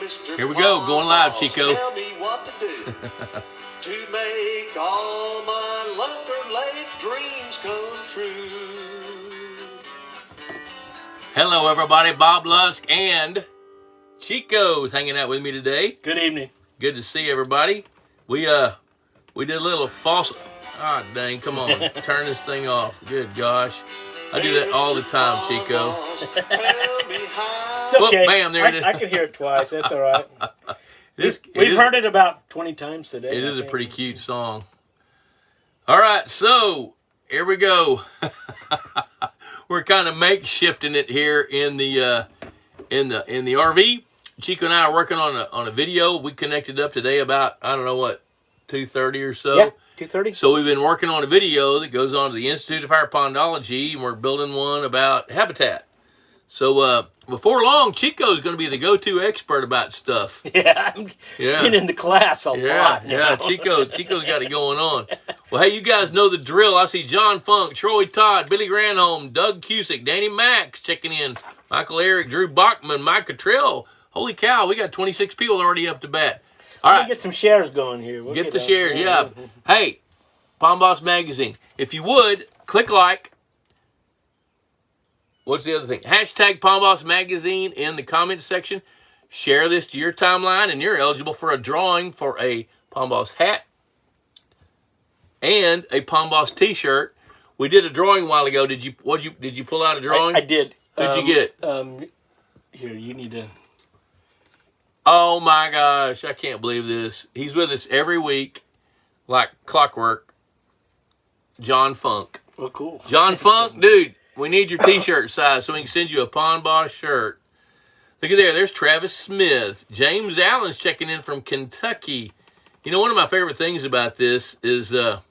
Here we go, going live, Chico. Tell me what to do to make all my Lake dreams come true. Hello, everybody. Bob Lusk and Chico's hanging out with me today. Good evening. Good to see everybody. We did a little false. Ah, dang! Come on, turn this thing off. Good gosh, I do that all the time, Chico. It's okay. Whoop, bam, there it is. I can hear it twice. That's all right. We've heard it about 20 times today. It is a pretty cute song. All right, so here we go. We're kind of makeshifting it here in the RV. Chico and I are working on a video. We connected up today about, I don't know what, 2:30 or so. Yeah, 2:30. So we've been working on a video that goes on to the Institute of Higher Pondology, and we're building one about habitat. So before long, Chico's going to be the go-to expert about stuff. Yeah, I'm getting in the class a lot now. Yeah, Chico's got it going on. Well, hey, you guys know the drill. I see John Funk, Troy Todd, Billy Granholm, Doug Cusick, Danny Max checking in, Michael Eric, Drew Bachman, Mike Cottrell. Holy cow, we got 26 people already up to bat. All right. Get some shares going here. We'll get the shares, yeah. Hey, Pond Boss Magazine, if you would, click like. What's the other thing? Hashtag Pond Boss Magazine in the comments section. Share this to your timeline, and you're eligible for a drawing for a Pond Boss hat and a Pond Boss T-shirt. We did a drawing a while ago. Did you pull out a drawing? I did. Who'd you get? Here, you need to. Oh my gosh, I can't believe this. He's with us every week, like clockwork. John Funk. Well, cool. John Funk, dude, we need your T-shirt size so we can send you a Pond Boss shirt. Look at there. There's Travis Smith. James Allen's checking in from Kentucky. You know, one of my favorite things about this is I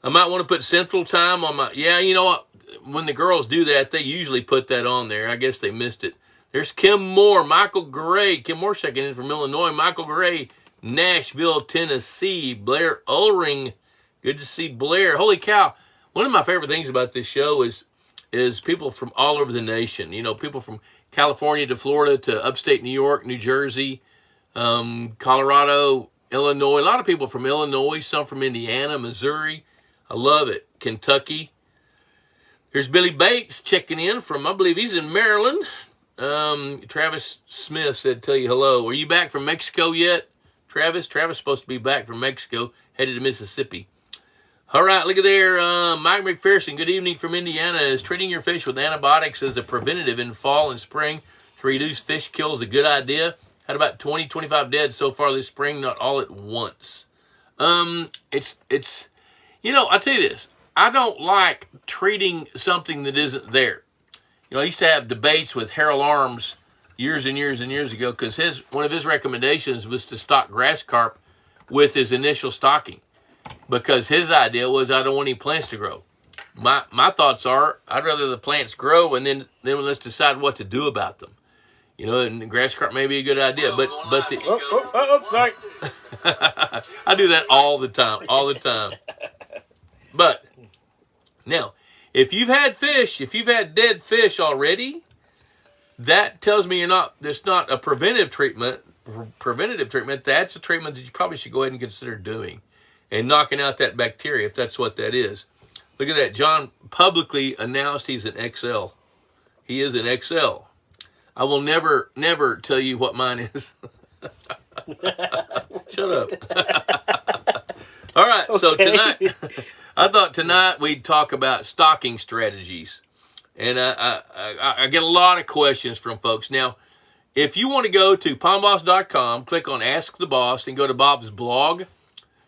might want to put Central Time on my... Yeah, you know what? When the girls do that, they usually put that on there. I guess they missed it. There's Kim Moore, Michael Gray. Kim Moore checking in from Illinois. Michael Gray, Nashville, Tennessee. Blair Ulring. Good to see Blair. Holy cow. One of my favorite things about this show is people from all over the nation. You know, people from California to Florida to upstate New York, New Jersey, Colorado, Illinois. A lot of people from Illinois, some from Indiana, Missouri. I love it. Kentucky. There's Billy Bates checking in from, I believe he's in Maryland. Travis Smith said, tell you hello. Are you back from Mexico yet, Travis? Travis is supposed to be back from Mexico, headed to Mississippi. All right, look at there. Mike McPherson, good evening from Indiana. Is treating your fish with antibiotics as a preventative in fall and spring to reduce fish kills a good idea? Had about 20, 25 dead so far this spring, not all at once. It's you know, I'll tell you this. I don't like treating something that isn't there. You know, I used to have debates with Harold Arms years and years and years ago because one of his recommendations was to stock grass carp with his initial stocking because his idea was I don't want any plants to grow. My thoughts are I'd rather the plants grow and then let's decide what to do about them. You know, and grass carp may be a good idea, but sorry. I do that all the time. But now, if you've had dead fish already, that tells me it's not a preventative treatment. That's a treatment that you probably should go ahead and consider doing and knocking out that bacteria if that's what that is. Look at that. John publicly announced he's an XL. He is an XL. I will never tell you what mine is. Shut up. All right, okay. So I thought tonight we'd talk about stocking strategies. And I get a lot of questions from folks. Now, if you want to go to pondboss.com, click on Ask the Boss, and go to Bob's blog. A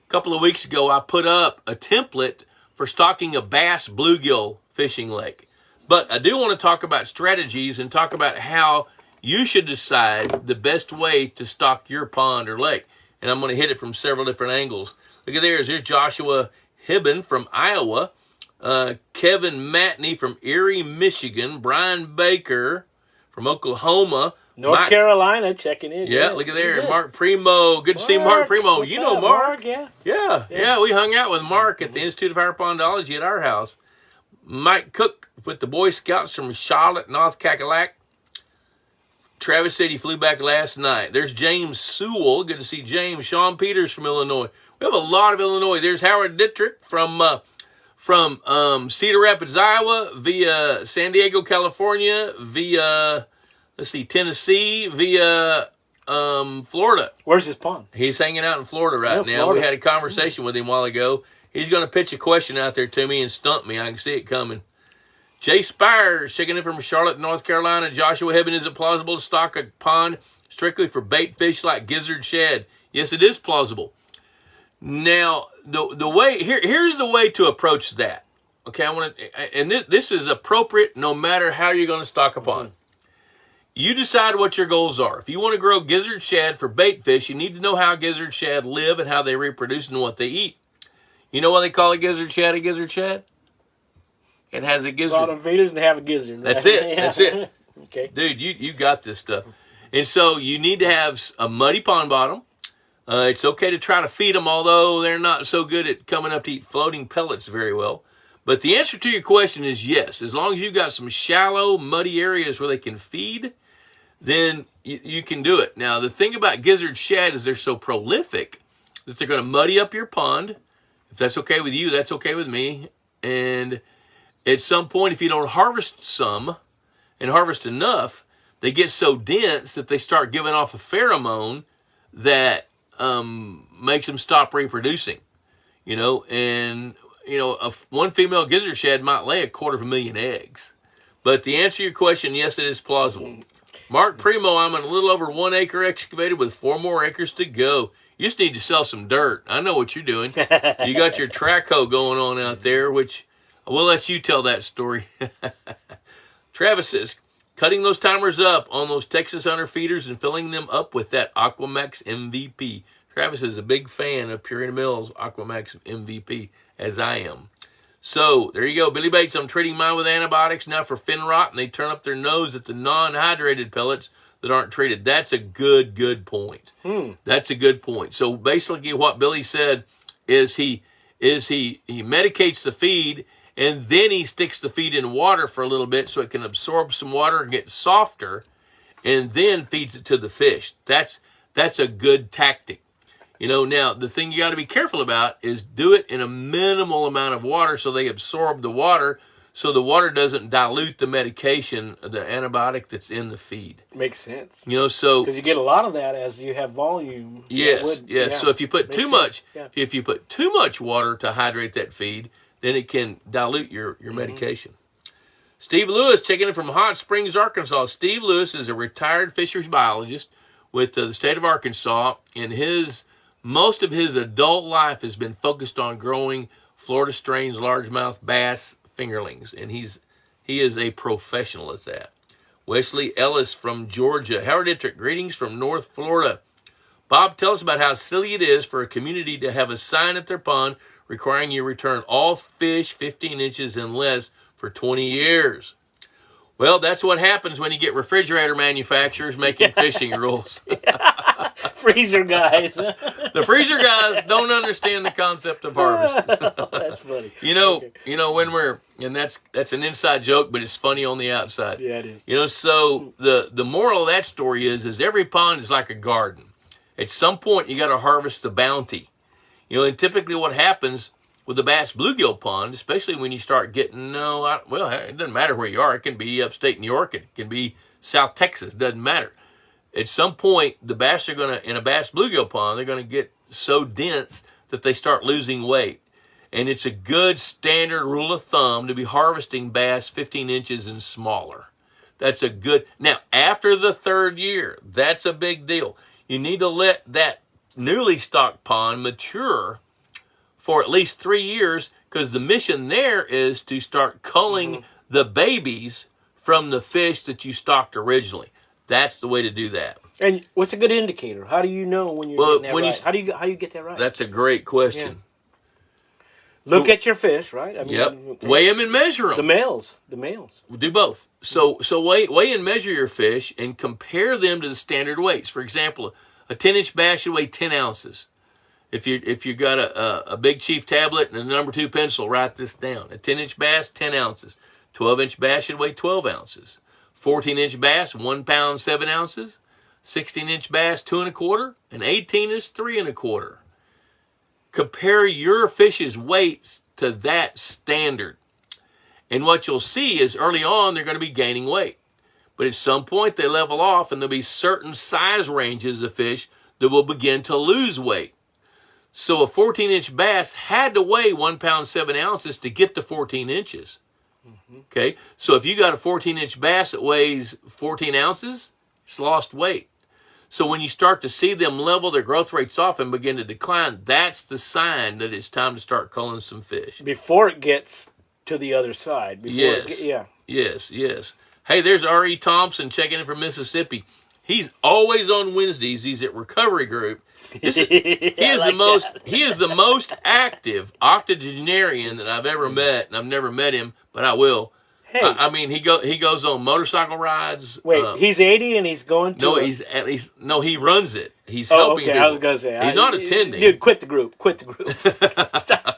couple of weeks ago, I put up a template for stocking a bass bluegill fishing lake. But I do want to talk about strategies and talk about how you should decide the best way to stock your pond or lake. And I'm going to hit it from several different angles. Look at there's Joshua Hibben from Iowa, Kevin Matney from Erie, Michigan, Brian Baker from Oklahoma, North Carolina checking in. Yeah, look at there. Mark Primo. Good to see Mark Primo. You know Mark. Yeah, we hung out with Mark at the Institute of Higher Pondology at our house. Mike Cook with the Boy Scouts from Charlotte, North Cackalack. Travis said he flew back last night. There's James Sewell. Good to see James. Sean Peters from Illinois. We have a lot of Illinois. There's Howard Dittrich from Cedar Rapids, Iowa, via San Diego, California, via, Tennessee, via Florida. Where's his pond? He's hanging out in Florida right now. Florida. We had a conversation with him a while ago. He's going to pitch a question out there to me and stump me. I can see it coming. Jay Spires checking in from Charlotte, North Carolina. Joshua Hebben, is it plausible to stock a pond strictly for bait fish like gizzard shad? Yes, it is plausible. Now, the way here's the way to approach that. Okay, and this is appropriate no matter how you're going to stock a pond. You decide what your goals are. If you want to grow gizzard shad for bait fish, you need to know how gizzard shad live and how they reproduce and what they eat. You know why they call a gizzard shad a gizzard shad? It has a gizzard. A lot of feeders, they have a gizzard. Right? That's it. That's it. Okay. Dude, you got this stuff. And so you need to have a muddy pond bottom. It's okay to try to feed them, although they're not so good at coming up to eat floating pellets very well. But the answer to your question is yes. As long as you've got some shallow, muddy areas where they can feed, then you can do it. Now, the thing about gizzard shad is they're so prolific that they're going to muddy up your pond. If that's okay with you, that's okay with me. And at some point, if you don't harvest some and harvest enough, they get so dense that they start giving off a pheromone that makes them stop reproducing. And one female gizzard shad might lay 250,000 eggs. But the answer to your question, yes, it is plausible. Mark Primo, I'm in a little over 1 acre excavated with 4 more acres to go. You just need to sell some dirt. I know what you're doing. You got your track hoe going on out there, which we'll let you tell that story. Travis says, cutting those timers up on those Texas Hunter feeders and filling them up with that Aquamax MVP. Travis is a big fan of Purina Mills Aquamax MVP, as I am. So, there you go. Billy Bates, I'm treating mine with antibiotics now for fin rot, and they turn up their nose at the non-hydrated pellets that aren't treated. That's a good point. That's a good point. So, basically what Billy said is he medicates the feed, and then he sticks the feed in water for a little bit so it can absorb some water and get softer, and then feeds it to the fish. That's a good tactic. Now, the thing you got to be careful about is do it in a minimal amount of water so they absorb the water, so the water doesn't dilute the medication, the antibiotic that's in the feed. Makes sense. So because you get a lot of that as you have volume. Yes. Yeah. So if you put too much, if you put too much water to hydrate that feed, then it can dilute your medication. Steve Lewis checking in from Hot Springs, Arkansas. Steve Lewis is a retired fisheries biologist with the state of Arkansas, and most of his adult life has been focused on growing Florida strains, largemouth bass fingerlings, and he is a professional at that. Wesley Ellis from Georgia. Howard Dittrich, greetings from North Florida. Bob, tell us about how silly it is for a community to have a sign at their pond requiring you return all fish 15 inches and less for 20 years. Well, that's what happens when you get refrigerator manufacturers making fishing rules. Freezer guys. The freezer guys don't understand the concept of harvest. That's funny. When that's an inside joke, but it's funny on the outside. Yeah, it is. So the moral of that story is every pond is like a garden. At some point, you got to harvest the bounty. And typically what happens with the bass bluegill pond, especially when you start getting, it doesn't matter where you are. It can be upstate New York. It can be South Texas. Doesn't matter. At some point, the bass are going to, in a bass bluegill pond, they're going to get so dense that they start losing weight. And it's a good standard rule of thumb to be harvesting bass 15 inches and smaller. That's a good, now after the 3rd year, that's a big deal. You need to let that newly stocked pond mature for at least 3 years, because the mission there is to start culling the babies from the fish that you stocked originally. That's the way to do that. And what's a good indicator? How do you know when you're getting that right? How do you get that right? That's a great question. Yeah. Look at your fish, right? I mean, yep. Weigh them and measure them. The males. Do both. So weigh and measure your fish and compare them to the standard weights. For example, a 10-inch bass should weigh 10 ounces. If you got a Big Chief tablet and a number 2 pencil, write this down. A 10-inch bass, 10 ounces. 12-inch bass should weigh 12 ounces. 14-inch bass, 1 pound, 7 ounces. 16-inch bass, 2 1/4. And 18 is 3 1/4. Compare your fish's weights to that standard. And what you'll see is early on, they're going to be gaining weight. But at some point, they level off, and there'll be certain size ranges of fish that will begin to lose weight. So a 14-inch bass had to weigh 1 pound, 7 ounces to get to 14 inches. Okay, so if you got a 14-inch bass that weighs 14 ounces, it's lost weight. So when you start to see them level their growth rates off and begin to decline, that's the sign that it's time to start culling some fish. Before it gets to the other side. Yes. Yes. Hey, there's R.E. Thompson checking in from Mississippi. He's always on Wednesdays. He's at Recovery Group. He is the most active octogenarian that I've ever met, and I've never met him, but I will. Hey. I mean, he goes on motorcycle rides. Wait, he's 80 and he's going to... No, he runs it. He's helping people. I was going to say. He's not attending. Dude, quit the group.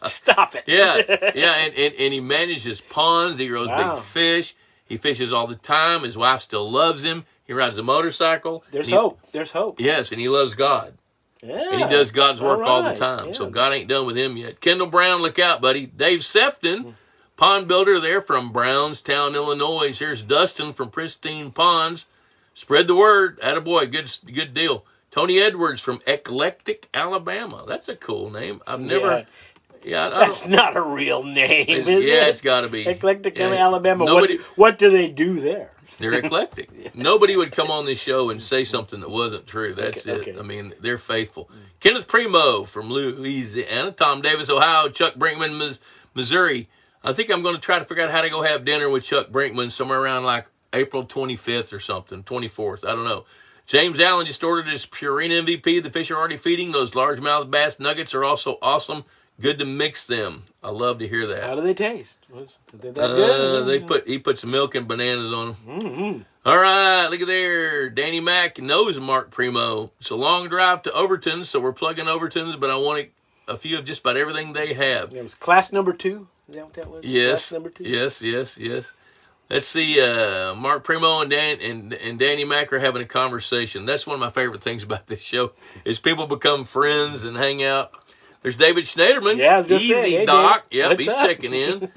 Stop it. Yeah, and he manages ponds. He grows big fish. He fishes all the time. His wife still loves him. He rides a motorcycle. There's hope. Yes, and he loves God. Yeah. And he does God's work all the time. Yeah. So God ain't done with him yet. Kendall Brown, look out, buddy. Dave Sefton, pond builder there from Brownstown, Illinois. Here's Dustin from Pristine Ponds. Spread the word. Attaboy, good deal. Tony Edwards from Eclectic, Alabama. That's a cool name. I've never... Yeah, that's not a real name, is it? Yeah, it's got to be. Eclectic, Alabama. What do they do there? They're eclectic. Yes. Nobody would come on this show and say something that wasn't true. That's it. Okay. I mean, they're faithful. Kenneth Primo from Louisiana. Tom Davis, Ohio. Chuck Brinkman, Missouri. I think I'm going to try to figure out how to go have dinner with Chuck Brinkman somewhere around like April 25th or something, 24th. I don't know. James Allen just ordered his Purina MVP. The fish are already feeding. Those largemouth bass nuggets are also awesome. Good to mix them. I love to hear that. How do they taste? Are they that good? He put some milk and bananas on them. Mm-hmm. All right, look at there. Danny Mack knows Mark Primo. It's a long drive to Overton, so we're plugging Overton's, but I want a few of just about everything they have. It was class number 2. Is that what that was? Yes. Class number 2? Yes. Let's see. Mark Primo and Danny Mack are having a conversation. That's one of my favorite things about this show is people become friends and hang out. There's David Schneiderman. Yeah, I was just Easy, saying, hey, Doc. Dave, yep, he's checking in.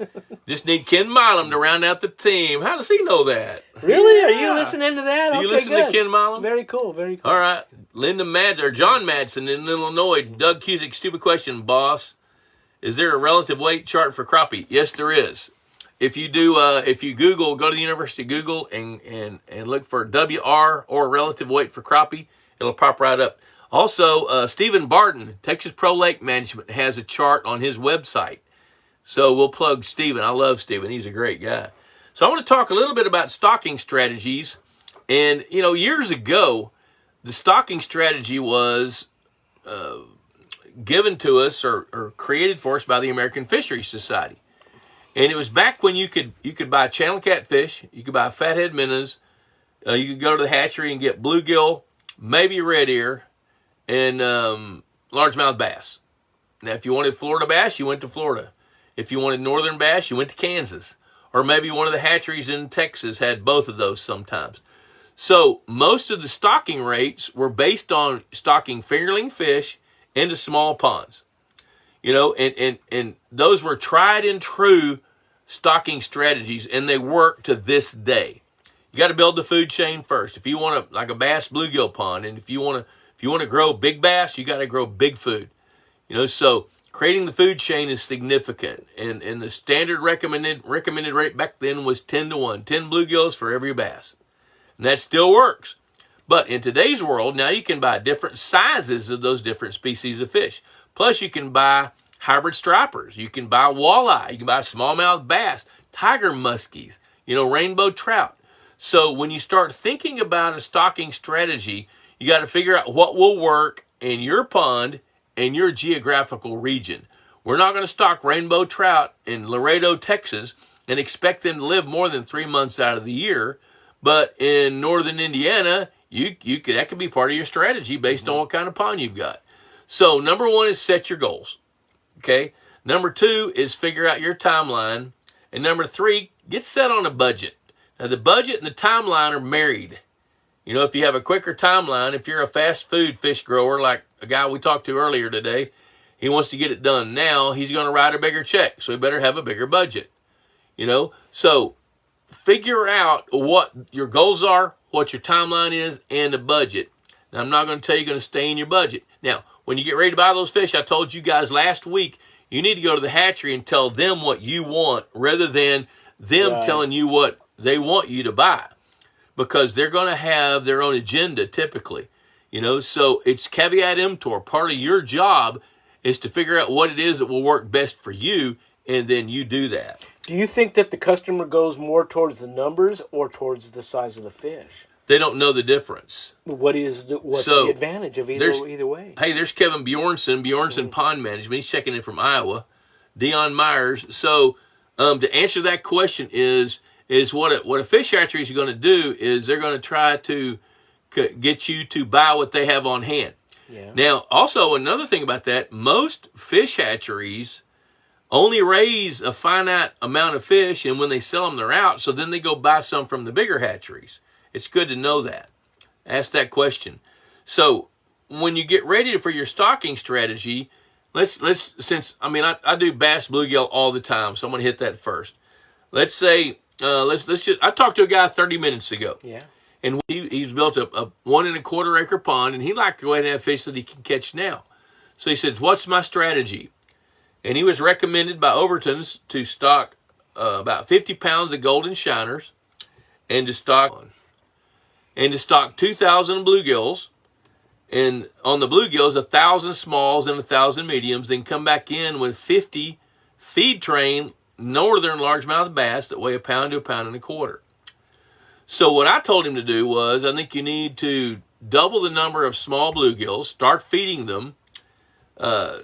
Just need Ken Milam to round out the team. How does he know that? Really? Yeah. Are you listening to that? Do you listen to Ken Milam? Very cool. All right. John Madsen in Illinois. Doug Cusick, stupid question, boss. Is there a relative weight chart for crappie? Yes, there is. If you Google, go to the University of Google and look for WR or relative weight for crappie, it'll pop right up. Also, Stephen Barton, Texas Pro Lake Management, has a chart on his website. So we'll plug Stephen. I love Stephen. He's a great guy. So I want to talk a little bit about stocking strategies. And, years ago, the stocking strategy was given to us or created for us by the American Fisheries Society. And it was back when you could buy channel catfish, you could buy fathead minnows, you could go to the hatchery and get bluegill, maybe red ear, and largemouth bass. Now, if you wanted Florida bass, you went to Florida. If you wanted northern bass, you went to Kansas. Or maybe one of the hatcheries in Texas had both of those sometimes. So most of the stocking rates were based on stocking fingerling fish into small ponds. And those were tried and true stocking strategies, and they work to this day. You got to build the food chain first. If you want like a bass bluegill pond, and if you want to grow big bass, you got to grow big food. So creating the food chain is significant. And the standard recommended rate back then was 10-1, 10 bluegills for every bass. And that still works. But in today's world, now you can buy different sizes of those different species of fish. Plus you can buy hybrid stripers. You can buy walleye. You can buy smallmouth bass, tiger muskies, rainbow trout. So when you start thinking about a stocking strategy, you got to figure out what will work in your pond and your geographical region. We're not going to stock rainbow trout in Laredo, Texas, and expect them to live more than 3 months out of the year. But in northern Indiana, that could be part of your strategy based on what kind of pond you've got. So number 1 is set your goals. Okay. Number 2 is figure out your timeline. And number 3, get set on a budget. Now, the budget and the timeline are married. You know, if you have a quicker timeline, if you're a fast food fish grower like a guy we talked to earlier today, he wants to get it done now, he's going to write a bigger check, so he better have a bigger budget. You know, so figure out what your goals are, what your timeline is, and the budget. Now, I'm not going to tell you you're going to stay in your budget. Now, when you get ready to buy those fish, I told you guys last week, you need to go to the hatchery and tell them what you want rather than them telling you what they want you to buy, because they're going to have their own agenda typically. You know, so it's caveat emptor. Part of your job is to figure out what it is that will work best for you, and then you do that. Do you think that the customer goes more towards the numbers or towards the size of the fish? They don't know the difference. What's the advantage of either way? Hey, there's Kevin Bjornson Pond Management. He's checking in from Iowa. Dion Myers. So to answer that question is what a fish hatchery is going to do is they're going to try to get you to buy what they have on hand. Yeah. Now, also another thing about that, most fish hatcheries only raise a finite amount of fish, and when they sell them, they're out. So then they go buy some from the bigger hatcheries. It's good to know that. Ask that question. So when you get ready for your stocking strategy, I do bass bluegill all the time, so I'm going to hit that first. Let's say I talked to a guy 30 minutes ago. Yeah. And he's built a 1 1/4 acre pond, and he'd like to go ahead and have fish that he can catch now. So he says, "What's my strategy?" And he was recommended by Overton's to stock about 50 pounds of golden shiners, and to stock 2,000 bluegills, and on the bluegills 1,000 smalls and 1,000 mediums. Then come back in with 50 feed train northern largemouth bass that weigh 1 pound to 1.25 pounds. So what I told him to do was, I think you need to double the number of small bluegills, start feeding them,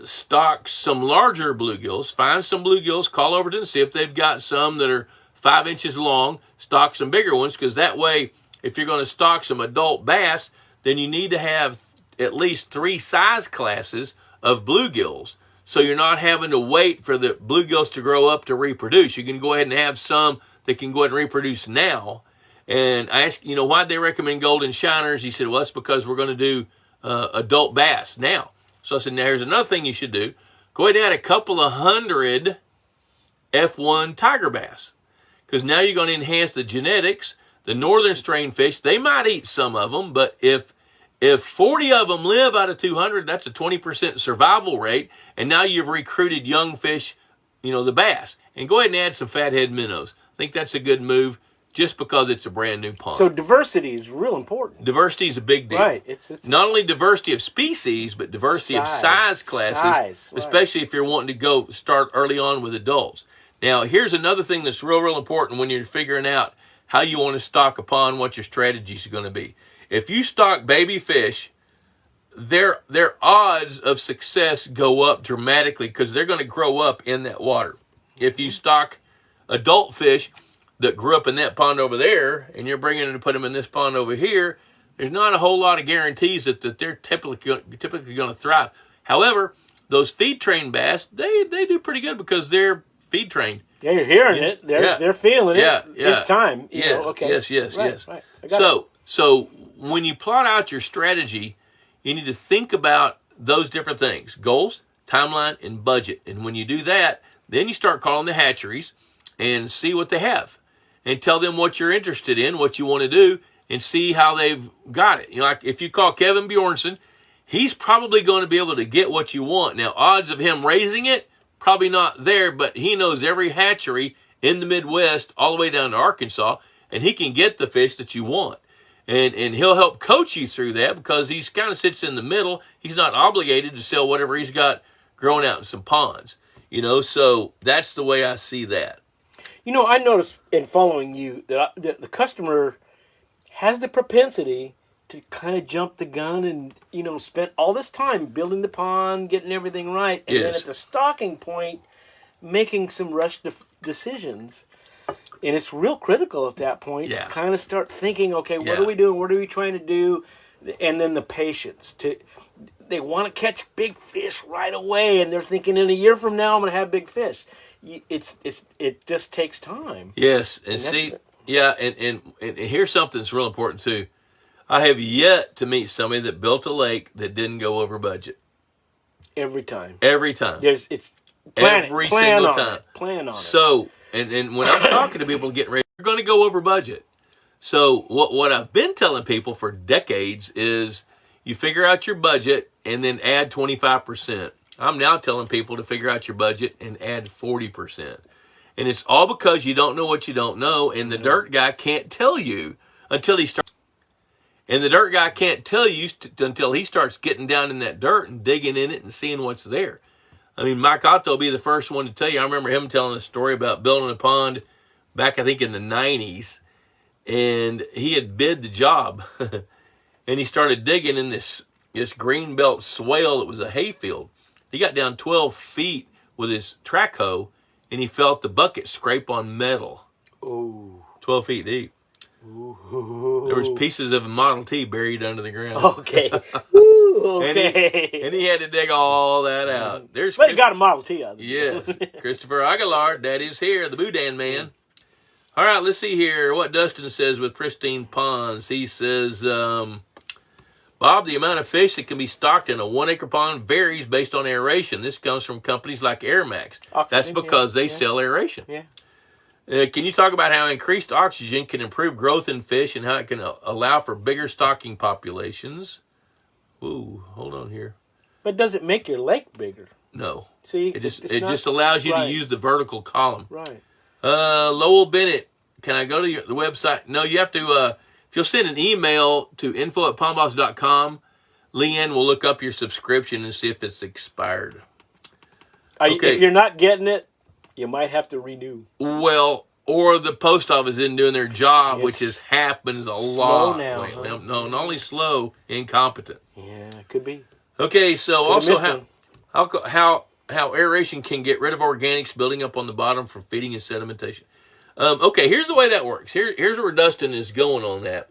stock some larger bluegills, find some bluegills, call Overton and see if they've got some that are 5 inches long, stock some bigger ones, because that way, if you're going to stock some adult bass, then you need to have at least 3 size classes of bluegills. So you're not having to wait for the bluegills to grow up to reproduce. You can go ahead and have some that can go ahead and reproduce now. And I asked, why'd they recommend golden shiners? He said, well, that's because we're going to do adult bass now. So I said, now here's another thing you should do. Go ahead and add a couple of 100 F1 tiger bass, because now you're going to enhance the genetics. The northern strain fish, they might eat some of them, but if 40 of them live out of 200, that's a 20% survival rate, and now you've recruited young fish, the bass. And go ahead and add some fathead minnows. I think that's a good move, just because it's a brand new pond. So diversity is real important. Diversity is a big deal. Right. It's not only diversity of species, but diversity of size classes, especially if you're wanting to start early on with adults. Now, here's another thing that's real important when you're figuring out how you want to stock a pond, what your strategies are going to be. If you stock baby fish, their odds of success go up dramatically because they're going to grow up in that water. If you stock adult fish that grew up in that pond over there, and you're bringing them to put them in this pond over here, there's not a whole lot of guarantees that they're typically going to thrive. However, those feed trained bass, they do pretty good because they're feed trained. They're hearing it. They're feeling it. Yeah. It's time. Yes. Right. So when you plot out your strategy, you need to think about those different things: goals, timeline, and budget. And when you do that, then you start calling the hatcheries and see what they have, and tell them what you're interested in, what you want to do, and see how they've got it. Like if you call Kevin Bjornson, he's probably going to be able to get what you want. Now, odds of him raising it, probably not there, but he knows every hatchery in the Midwest all the way down to Arkansas, and he can get the fish that you want. And he'll help coach you through that because he's kind of sits in the middle. He's not obligated to sell whatever he's got growing out in some ponds. So that's the way I see that. I noticed in following you that the customer has the propensity to kind of jump the gun and, spend all this time building the pond, getting everything right, and then at the stocking point, making some rush decisions. And it's real critical at that point to kind of start thinking, okay, what are we doing? What are we trying to do? And then the patience. They want to catch big fish right away, and they're thinking in a year from now I'm going to have big fish. It just takes time. Yes, and see, Yeah, and here's something that's real important too. I have yet to meet somebody that built a lake that didn't go over budget. Every time. Every time. Every single time. Plan on it. So, and when I'm talking to people getting ready, you're going to go over budget. So what I've been telling people for decades is you figure out your budget and then add 25%. I'm now telling people to figure out your budget and add 40%. And it's all because you don't know what you don't know, and the dirt guy can't tell you until he starts. And the dirt guy can't tell you until he starts getting down in that dirt and digging in it and seeing what's there. I mean, Mike Otto will be the first one to tell you. I remember him telling a story about building a pond back, I think, in the 90s. And he had bid the job. And he started digging in this green belt swale that was a hayfield. He got down 12 feet with his track hoe, and he felt the bucket scrape on metal. Oh. 12 feet deep. Ooh. There was pieces of a Model T buried under the ground. Okay. Ooh, okay. and he had to dig all that out. But he got a Model T out of it. Yes. Christopher Aguilar, Daddy's here, the Boudin man. All right, let's see here what Dustin says with pristine ponds. He says, Bob, the amount of fish that can be stocked in a 1 acre pond varies based on aeration. This comes from companies like Airmax. Oxygen, That's because they sell aeration. Yeah. Can you talk about how increased oxygen can improve growth in fish and how it can allow for bigger stocking populations? Ooh, hold on here. But does it make your lake bigger? No. See, it just allows you to use the vertical column. Right. Lowell Bennett, can I go to the website? No, you have to, if you'll send an email to info@pondboss.com, Leanne will look up your subscription and see if it's expired. If you're not getting it, you might have to renew. Well, or the post office isn't doing their job, which happens a lot. Now. No, not only slow, incompetent. Yeah, it could be. Okay, so also how aeration can get rid of organics building up on the bottom from feeding and sedimentation. Okay, here's the way that works. Here's where Dustin is going on that.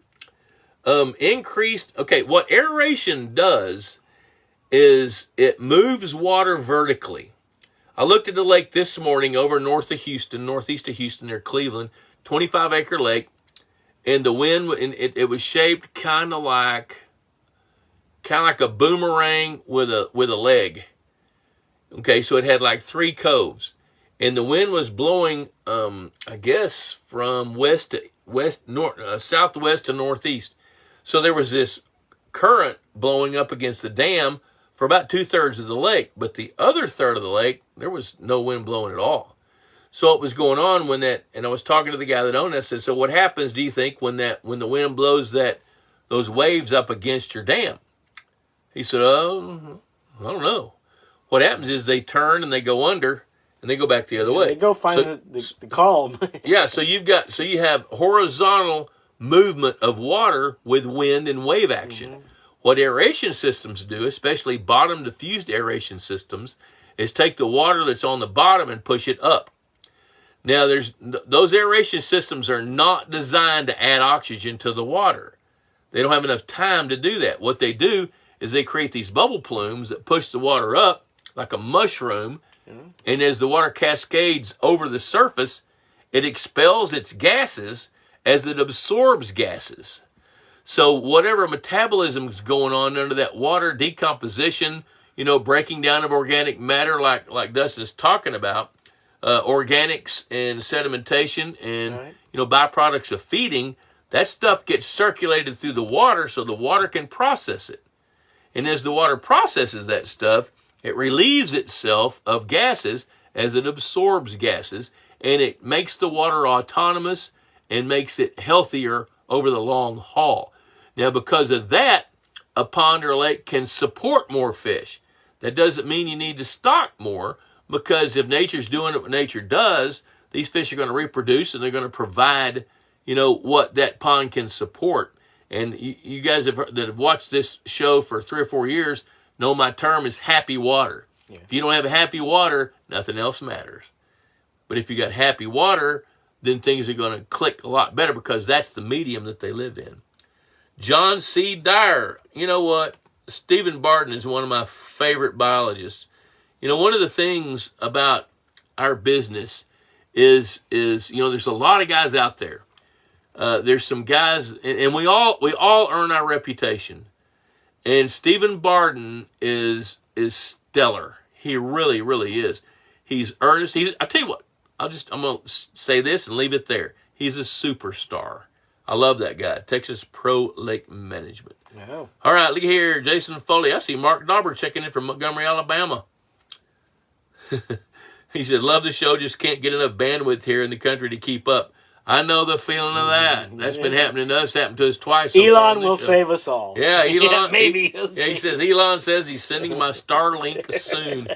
What aeration does is it moves water vertically. I looked at the lake this morning over northeast of Houston, near Cleveland, 25-acre lake, and the wind, it was shaped kind of like a boomerang with a leg. Okay, so it had like 3 coves, and the wind was blowing, I guess, from southwest to northeast. So there was this current blowing up against the dam for about 2/3 of the lake, but the other third of the lake, there was no wind blowing at all. So what was going on and I was talking to the guy that owned it, I said, so what happens, do you think, when the wind blows those waves up against your dam? He said, oh, I don't know. What happens is they turn and they go under and they go back the other way. They go find the calm. Yeah, so you have horizontal movement of water with wind and wave action. Mm-hmm. What aeration systems do, especially bottom diffused aeration systems, is take the water that's on the bottom and push it up. Now, those aeration systems are not designed to add oxygen to the water. They don't have enough time to do that. What they do is they create these bubble plumes that push the water up like a mushroom, and as the water cascades over the surface, it expels its gases as it absorbs gases. So whatever metabolism is going on under that water, decomposition, breaking down of organic matter like Dustin is talking about, organics and sedimentation and, byproducts of feeding, that stuff gets circulated through the water so the water can process it. And as the water processes that stuff, it relieves itself of gases as it absorbs gases, and it makes the water autonomous and makes it healthier over the long haul. Now, because of that, a pond or lake can support more fish. That doesn't mean you need to stock more, because if nature's doing what nature does, these fish are going to reproduce and they're going to provide, what that pond can support. And you guys that have watched this show for 3 or 4 years know my term is happy water. Yeah. If you don't have happy water, nothing else matters. But if you got happy water, then things are going to click a lot better because that's the medium that they live in. John C. Dyer. You know what? Stephen Barton is one of my favorite biologists. One of the things about our business is there's a lot of guys out there There's some guys, and we all earn our reputation. And Stephen Barden is stellar. He really, really is. He's earnest. I tell you what, I'm gonna say this and leave it there. He's a superstar. I love that guy. Texas Pro Lake Management. Wow. All right, look here, Jason Foley. I see Mark Dauber checking in from Montgomery, Alabama. He said, love the show, just can't get enough bandwidth here in the country to keep up. I know the feeling of that. That's been happening to us, happened to us twice. So Elon will save us all. Yeah, Elon. Yeah, maybe. He says, Elon says he's sending my Starlink soon.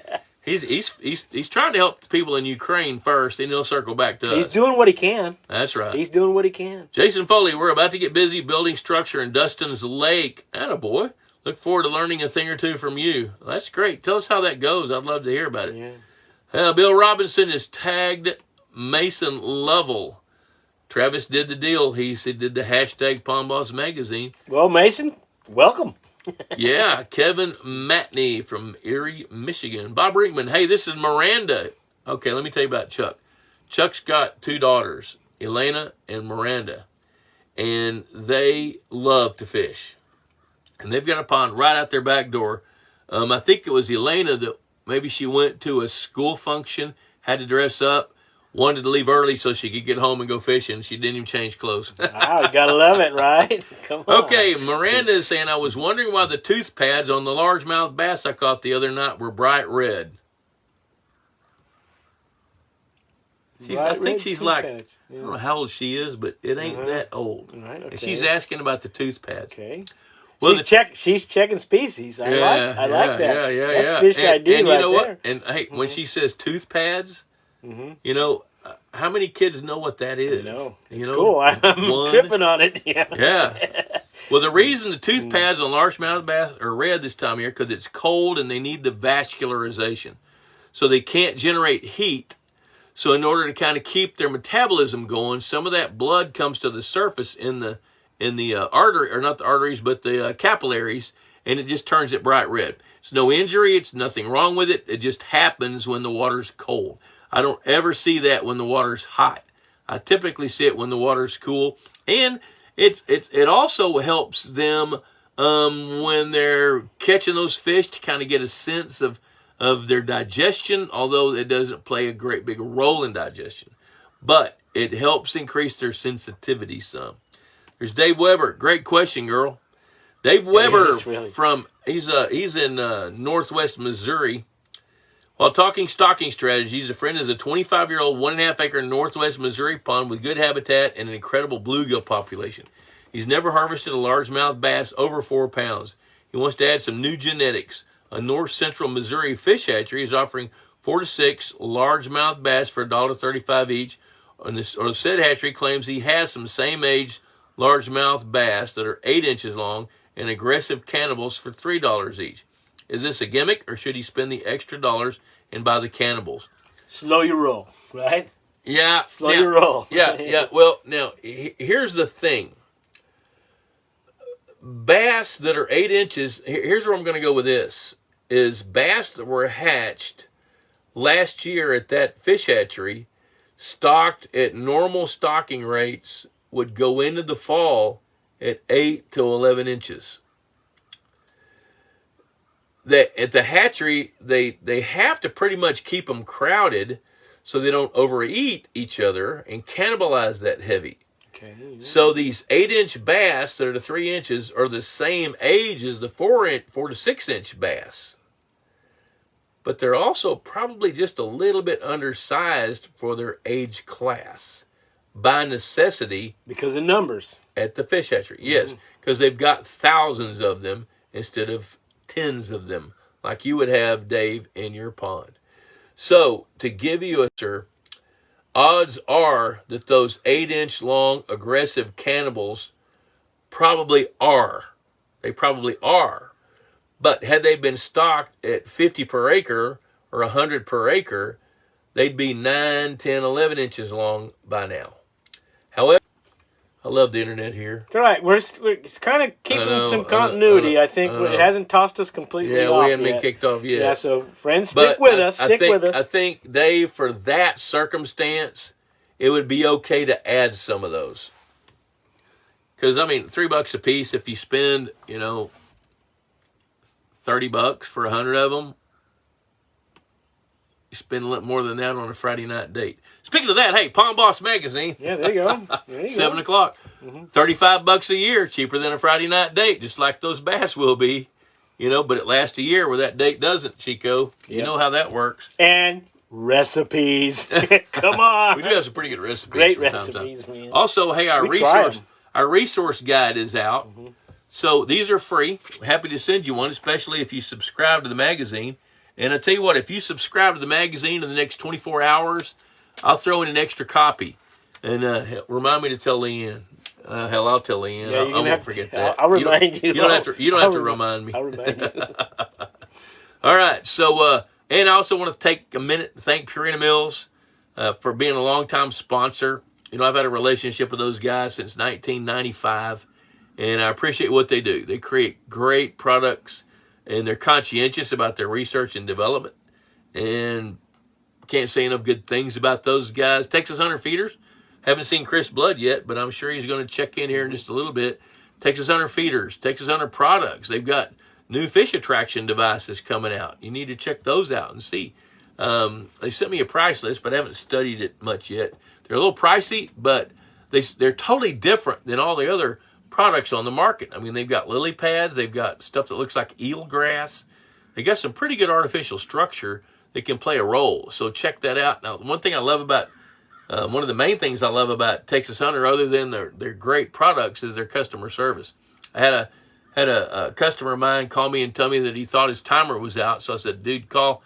He's trying to help the people in Ukraine first, and he'll circle back to us. He's doing what he can. That's right. He's doing what he can. Jason Foley, we're about to get busy building structure in Dustin's Lake. Attaboy. Look forward to learning a thing or two from you. That's great. Tell us how that goes. I'd love to hear about it. Yeah. Bill Robinson is tagged Mason Lovell. Travis did the deal. He did the hashtag Pond Boss Magazine. Well, Mason, welcome. Yeah, Kevin Matney from Erie, Michigan. Bob Rinkman, hey, this is Miranda. Okay, let me tell you about Chuck. Chuck's got 2 daughters, Elena and Miranda, and they love to fish. And they've got a pond right out their back door. I think it was Elena that maybe she went to a school function, had to dress up, wanted to leave early so she could get home and go fishing. She didn't even change clothes. Wow, you gotta love it, right? Come on. Okay, Miranda is saying, I was wondering why the tooth pads on the largemouth bass I caught the other night were bright red. I think she's like, I don't know how old she is, but it ain't that old. Right, okay. And she's asking about the tooth pads. Okay. Well, she's checking species. I like that. Yeah. That's fish ID and you right know there. what? And hey, when she says tooth pads, you know, how many kids know what that is? No, it's you know, cool. I'm tripping on it. Yeah. Well, the reason the tooth pads on largemouth bass are red this time of year because it's cold and they need the vascularization, so they can't generate heat. So in order to kind of keep their metabolism going, some of that blood comes to the surface in the artery, or not the arteries, but the capillaries, and it just turns it bright red. It's no injury. It's nothing wrong with it. It just happens when the water's cold. I don't ever see that when the water's hot. I typically see it when the water's cool, and it also helps them when they're catching those fish to kind of get a sense of their digestion, although it doesn't play a great big role in digestion. But it helps increase their sensitivity some. There's Dave Weber. Great question, girl. Dave Weber he's in northwest Missouri. While talking stocking strategies, a friend is a 25-year-old, 1.5 acre northwest Missouri pond with good habitat and an incredible bluegill population. He's never harvested a largemouth bass over 4 pounds. He wants to add some new genetics. A north central Missouri fish hatchery is offering 4 to 6 largemouth bass for $1.35 each. The said hatchery claims he has some same age largemouth bass that are 8 inches long and aggressive cannibals for $3 each. Is this a gimmick, or should he spend the extra dollars and buy the cannibals? Slow your roll, right? Yeah. Slow your roll. Yeah. Well, now, here's the thing. Bass that are 8 inches, here's where I'm going to go with this, is bass that were hatched last year at that fish hatchery, stocked at normal stocking rates, would go into the fall at 8 to 11 inches. At the hatchery, they have to pretty much keep them crowded so they don't overeat each other and cannibalize that heavy. Okay. So these 8-inch bass that are the 3 inches are the same age as the 4 to 6 inch bass. But they're also probably just a little bit undersized for their age class by necessity. Because of numbers. At the fish hatchery, yes. Because they've got thousands of them instead of tens of them, like you would have, Dave, in your pond. So, to give you a answer, odds are that those 8-inch long aggressive cannibals probably are. They probably are. But had they been stocked at 50 per acre or 100 per acre, they'd be 9, 10, 11 inches long by now. However, I love the internet here. It's all right. It's kind of keeping some continuity. I think it hasn't tossed us completely off. Yeah, we haven't been kicked off yet. Yeah, so friends, stick with us. I think, Dave, for that circumstance, it would be okay to add some of those. Because, I mean, $3 a piece, if you spend, you know, $30 for 100 of them, you spend a lot more than that on a Friday night date. Speaking of that, hey, Pond Boss Magazine. Yeah, there you go. There you 7 go. o'clock. $35 a year, cheaper than a Friday night date, just like those bass will be. You know, but it lasts a year where that date doesn't, Chico. You Yep. know how that works. And recipes. Come on. We do have some pretty good recipes. Great from time to time. recipes, man. Also, hey, We try 'em. our resource guide is out. So these are free. Happy to send you one, especially if you subscribe to the magazine. And I tell you what, if you subscribe to the magazine in the next 24 hours, I'll throw in an extra copy. And remind me to tell Leanne. Hell, I'll tell Leanne. Yeah, I won't forget that. I'll remind you. You don't have to remind me. I'll remind you. All right. So, and I also want to take a minute to thank Purina Mills for being a longtime sponsor. You know, I've had a relationship with those guys since 1995, and I appreciate what they do. They create great products, and they're conscientious about their research and development. And can't say enough good things about those guys. Texas Hunter Feeders. Haven't seen Chris Blood yet, but I'm sure he's going to check in here in just a little bit. Texas Hunter Feeders, Texas Hunter Products. They've got new fish attraction devices coming out. You need to check those out and see. They sent me a price list, but I haven't studied it much yet. They're a little pricey, but they're totally different than all the other products on the market. I mean, they've got lily pads. They've got stuff that looks like eelgrass. They got some pretty good artificial structure that can play a role. So check that out. Now, one thing I love about one of the main things I love about Texas Hunter, other than their great products, is their customer service. I had a customer of mine call me and tell me that he thought his timer was out. So I said, dude, call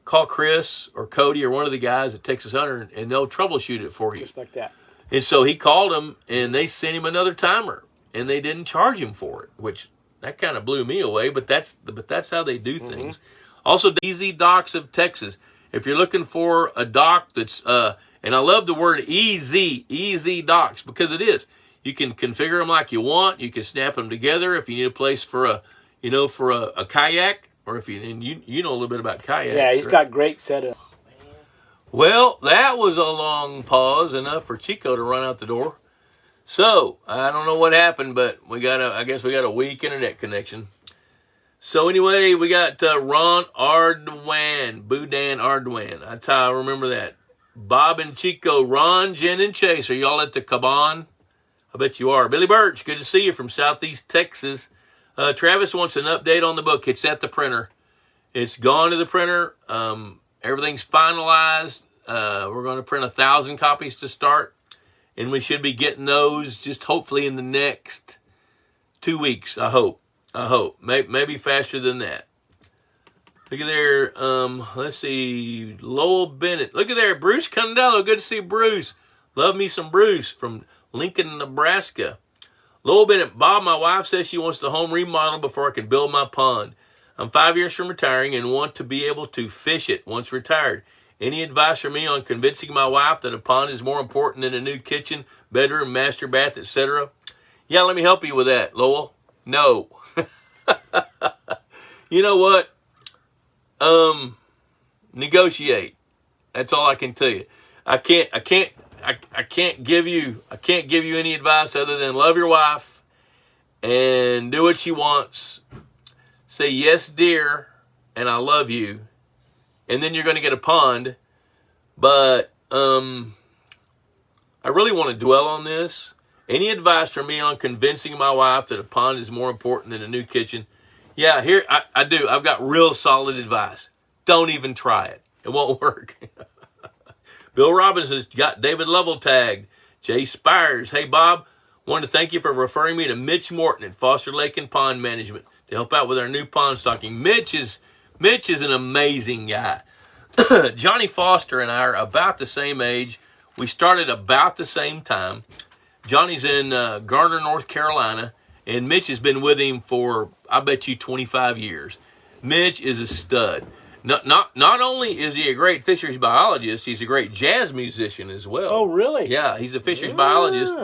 Chris or Cody or one of the guys at Texas Hunter, and they'll troubleshoot it for you. Just like that. And so he called them, and they sent him another timer, and they didn't charge him for it, which that kind of blew me away. But that's how they do things. Also, Easy Docks of Texas. If you're looking for a dock that's and I love the word easy docks, because it is. You can configure them like you want. You can snap them together if you need a place for a kayak, or if you know a little bit about kayaks. Yeah, he's got great setup. Well, that was a long pause, enough for Chico to run out the door. So I don't know what happened, but I guess we got a weak internet connection. So anyway, we got Ron Boudin Ardwan. That's how I remember that. Bob and Chico, Ron, Jen, and Chase. Are y'all at the Caban? I bet you are. Billy Birch, good to see you from Southeast Texas. Travis wants an update on the book. It's at the printer. It's gone to the printer. Everything's finalized. We're going to print 1,000 copies to start. And we should be getting those just hopefully in the next 2 weeks, I hope. Maybe faster than that. Look at there, let's see, Lowell Bennett. Look at there, Bruce Condello. Good to see Bruce. Love me some Bruce from Lincoln, Nebraska. Lowell Bennett, Bob, my wife says she wants the home remodel before I can build my pond. I'm 5 years from retiring and want to be able to fish it once retired. Any advice from me on convincing my wife that a pond is more important than a new kitchen, bedroom, master bath, etc.? Yeah, let me help you with that, Lowell. No. You know what? Negotiate. That's all I can tell you. I can't give you any advice other than love your wife and do what she wants. Say yes, dear, and I love you. And then you're going to get a pond. But I really want to dwell on this. Any advice from me on convincing my wife that a pond is more important than a new kitchen? Yeah, here I do. I've got real solid advice. Don't even try it. It won't work. Bill Robbins has got David Lovell tagged. Jay Spires. Hey, Bob, wanted to thank you for referring me to Mitch Morton at Foster Lake and Pond Management to help out with our new pond stocking. Mitch is an amazing guy. Johnny Foster and I are about the same age. We started about the same time. Johnny's in Garner, North Carolina, and Mitch has been with him for, I bet you, 25 years. Mitch is a stud. Not only is he a great fisheries biologist, he's a great jazz musician as well. Oh, really? Yeah, he's a fisheries biologist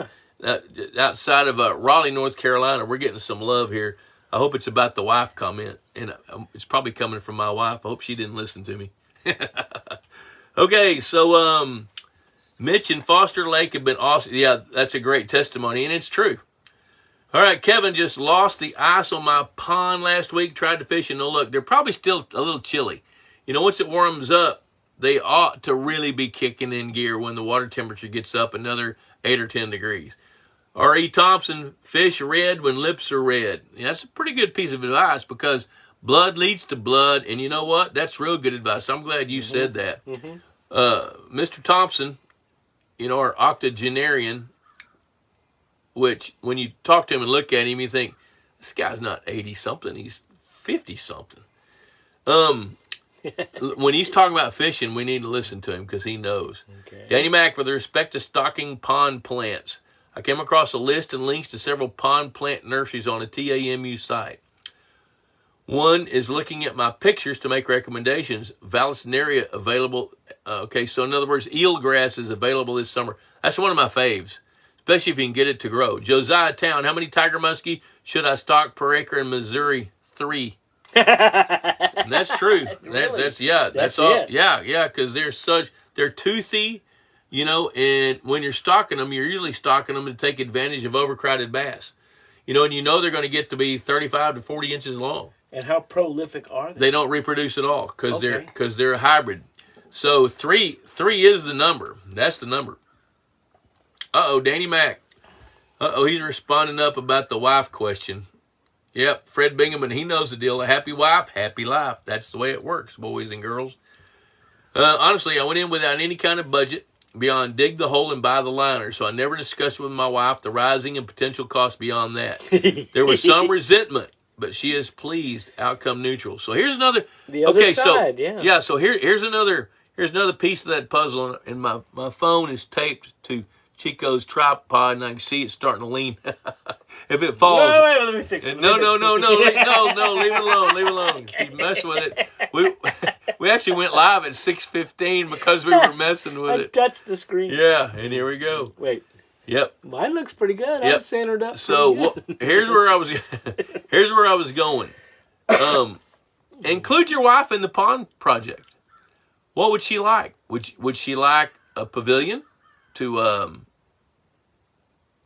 outside of Raleigh, North Carolina. We're getting some love here. I hope it's about the wife comment, and it's probably coming from my wife. I hope she didn't listen to me. Okay, so Mitch and Foster Lake have been awesome. Yeah, that's a great testimony, and it's true. All right, Kevin just lost the ice on my pond last week. Tried to fish and no luck. They're probably still a little chilly. You know, once it warms up, they ought to really be kicking in gear when the water temperature gets up another 8 or 10 degrees. R.E. Thompson, fish red when lips are red. Yeah, that's a pretty good piece of advice because blood leads to blood. And you know what? That's real good advice. I'm glad you said that. Mr. Thompson, you know, our octogenarian, which when you talk to him and look at him, you think, this guy's not 80-something, he's 50-something. When he's talking about fishing, we need to listen to him because he knows. Okay. Danny Mac, with respect to stocking pond plants, I came across a list and links to several pond plant nurseries on a TAMU site. One is looking at my pictures to make recommendations. Vallisneria available. Okay, so in other words, eelgrass is available this summer. That's one of my faves, especially if you can get it to grow. Josiah Town, how many tiger muskie should I stock per acre in Missouri? 3. And that's true. Really? That's all. It. Yeah, because they're toothy, you know, and when you're stocking them, you're usually stocking them to take advantage of overcrowded bass. You know, and you know they're going to get to be 35 to 40 inches long. And how prolific are they? They don't reproduce at all because they're a hybrid. So 3 is the number. That's the number. Danny Mac. He's responding up about the wife question. Yep, Fred Bingaman, he knows the deal. A happy wife, happy life. That's the way it works, boys and girls. Honestly, I went in without any kind of budget beyond dig the hole and buy the liner, so I never discussed with my wife the rising and potential costs beyond that. There was some resentment, but she is pleased, outcome neutral. So here's another. The other side, yeah. So here's another piece of that puzzle, and my phone is taped to Chico's tripod, and I can see it starting to lean. If it falls, wait, let me fix it. No, leave it alone. Okay. Keep messing with it. We actually went live at 6:15 because we were messing with it. I touched the screen. Yeah, and here we go. Wait. Yep. Mine looks pretty good. Yep. I'm centered up. So here's where I was. Here's where I was going. Include your wife in the pond project. What would she like? Would she like a pavilion to